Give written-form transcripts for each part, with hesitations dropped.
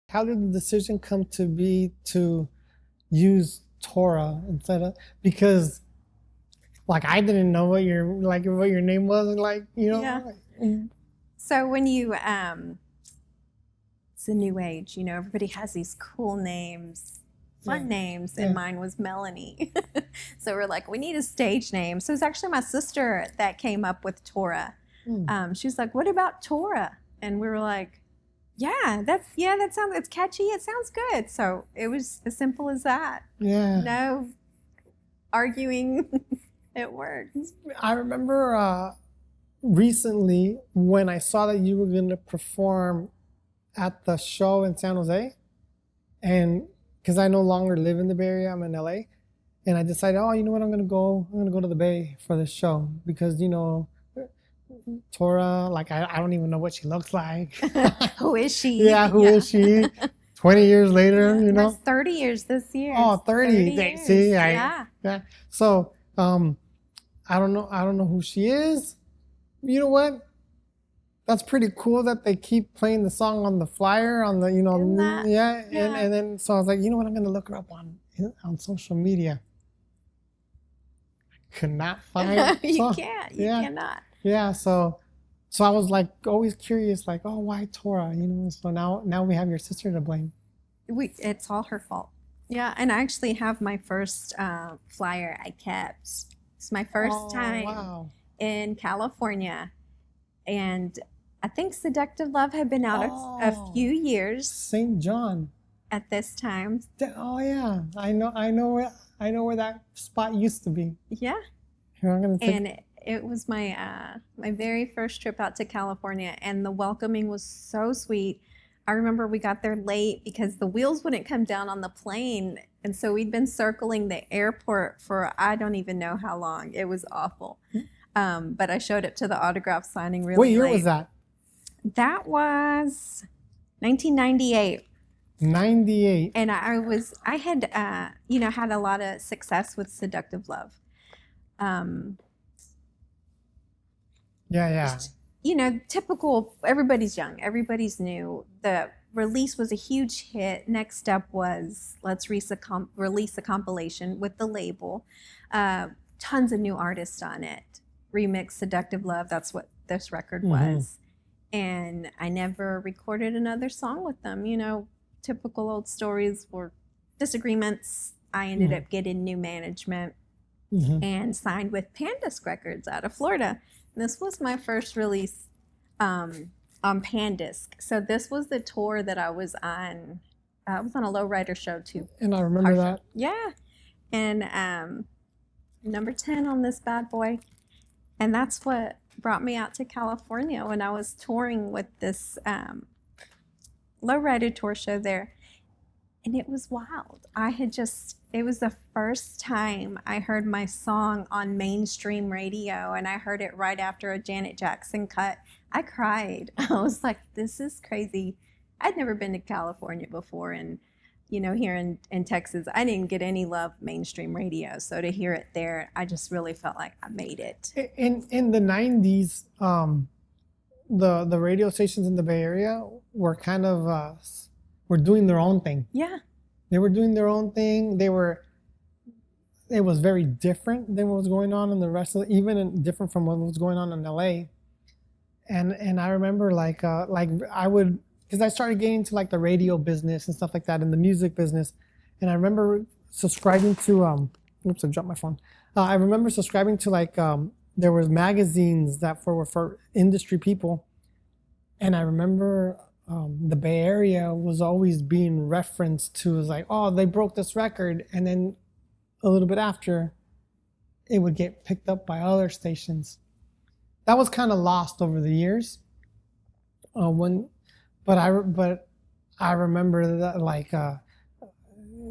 How did the decision come to be to use Tora instead of, because like I didn't know what your name was, like, you know. Yeah. So when you it's a new age, you know, everybody has these cool names, fun names, and mine was Melanie. So we're like, we need a stage name. So it's actually my sister that came up with Tora. She's like, what about Tora? And we were like, that sounds, it's catchy, it sounds good. So it was as simple as that. No arguing. It worked. I remember recently when I saw that you were going to perform at the show in San Jose, and because I no longer live in the Bay Area, I'm in LA, and I decided, oh, you know what, I'm gonna go to the Bay for this show, because, you know, Tora, like I don't even know what she looks like. Who is she? Who is she? 20 years later, you know? That's 30 years this year. Oh, 30 years. See, yeah. So, I don't know who she is. You know what? That's pretty cool that they keep playing the song on the flyer, on the, you know, and then so I was like, you know what? I'm gonna look her up on social media. I could not find. You can't. You cannot. Yeah. So I was like always curious, like, oh, why Tora? You know. So now we have your sister to blame. It's all her fault. Yeah, and I actually have my first flyer I kept. It's my first time in California, and I think Seductive Love had been out a few years. St. John. At this time. Oh yeah, I know where that spot used to be. Yeah. Here, I'm gonna take... And it was my my very first trip out to California, and the welcoming was so sweet. I remember we got there late because the wheels wouldn't come down on the plane, and so we'd been circling the airport for I don't even know how long. It was awful. But I showed up to the autograph signing really late. What year was that? That was 1998. 98. And I had had a lot of success with Seductive Love. Just, typical, everybody's young, everybody's new. The release was a huge hit. Next step was let's release a compilation with the label. Tons of new artists on it. Remix Seductive Love, that's what this record was. And I never recorded another song with them. You know, typical old stories were disagreements. I ended up getting new management and signed with Pandisc Records out of Florida. And this was my first release on Pandisc. So this was the tour that I was on. I was on a lowrider show too. And I remember that. Yeah. And number 10 on this bad boy. And that's what brought me out to California when I was touring with this lowrider tour show there. And it was wild. It was the first time I heard my song on mainstream radio, and I heard it right after a Janet Jackson cut. I cried. I was like, this is crazy. I'd never been to California before, and here in Texas, I didn't get any love mainstream radio. So to hear it there, I just really felt like I made it. In the 90s, the radio stations in the Bay Area were kind of were doing their own thing. Yeah. They were doing their own thing. It was very different than what was going on in the rest of different from what was going on in LA. And I remember like I would, because I started getting into like the radio business and stuff like that, and the music business. And I remember subscribing to oops, I dropped my phone. I remember subscribing to like there was magazines that were for industry people. And I remember the Bay Area was always being referenced to as like, oh, they broke this record, and then a little bit after, it would get picked up by other stations. That was kind of lost over the years. But I remember that like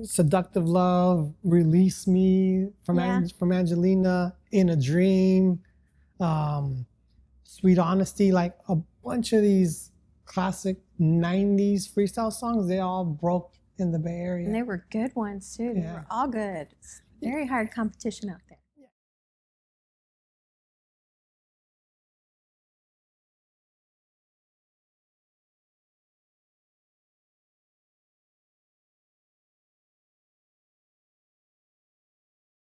Seductive Love, Release Me from Angelina, In a Dream, Sweet Honesty, like a bunch of these classic 90s freestyle songs, they all broke in the Bay Area. And they were good ones too. They were all good. It's very hard competition out